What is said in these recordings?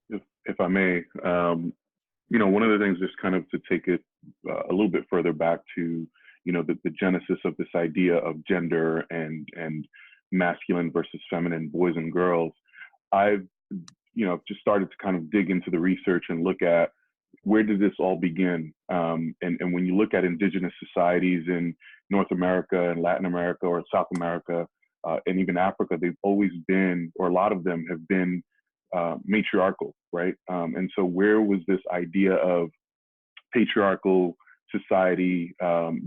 If I may, one of the things just kind of to take it a little bit further back to, the genesis of this idea of gender and masculine versus feminine, boys and girls. I've, just started to kind of dig into the research and look at where did this all begin? And when you look at indigenous societies in North America and Latin America or South America, and even Africa, they've always been, or a lot of them have been matriarchal, right? And so where was this idea of patriarchal society,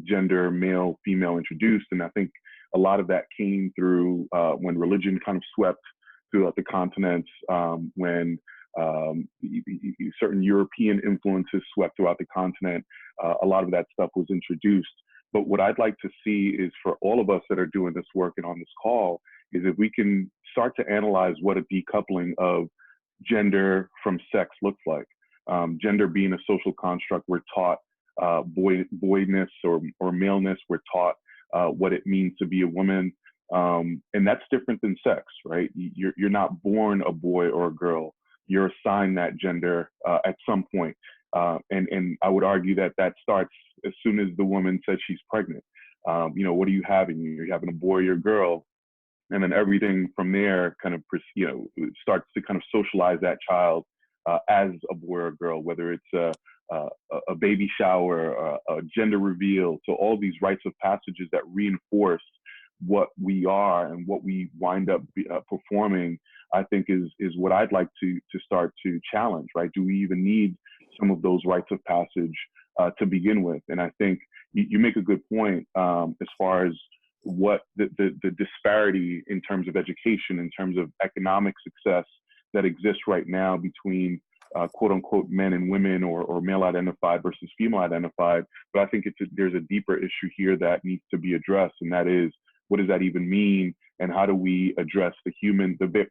gender, male, female introduced? And I think a lot of that came through when religion kind of swept throughout the continents, when certain European influences swept throughout the continent. A lot of that stuff was introduced. But what I'd like to see is for all of us that are doing this work and on this call is if we can start to analyze what a decoupling of gender from sex looks like. Gender being a social construct, we're taught boyness or maleness. We're taught what it means to be a woman. And that's different than sex, right? You're not born a boy or a girl. You're assigned that gender at some point. And I would argue that starts as soon as the woman says she's pregnant. What are you having? You're having a boy or a girl. And then everything from there kind of, starts to kind of socialize that child as a boy or a girl, whether it's a baby shower, a gender reveal. So all these rites of passages that reinforce what we are and what we wind up performing, I think is what I'd like to start to challenge, right? Do we even need some of those rites of passage to begin with? And I think you make a good point as far as what the disparity in terms of education, in terms of economic success that exists right now between quote unquote men and women or male identified versus female identified. But I think there's a deeper issue here that needs to be addressed. And that is, what does that even mean? And how do we address the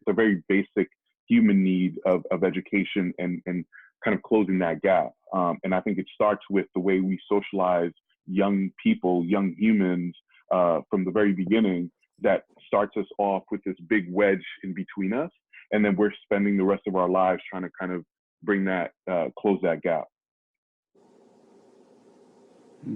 very basic human need of education and kind of closing that gap? And I think it starts with the way we socialize young people, young humans, from the very beginning, that starts us off with this big wedge in between us. And then we're spending the rest of our lives trying to kind of bring that, close that gap.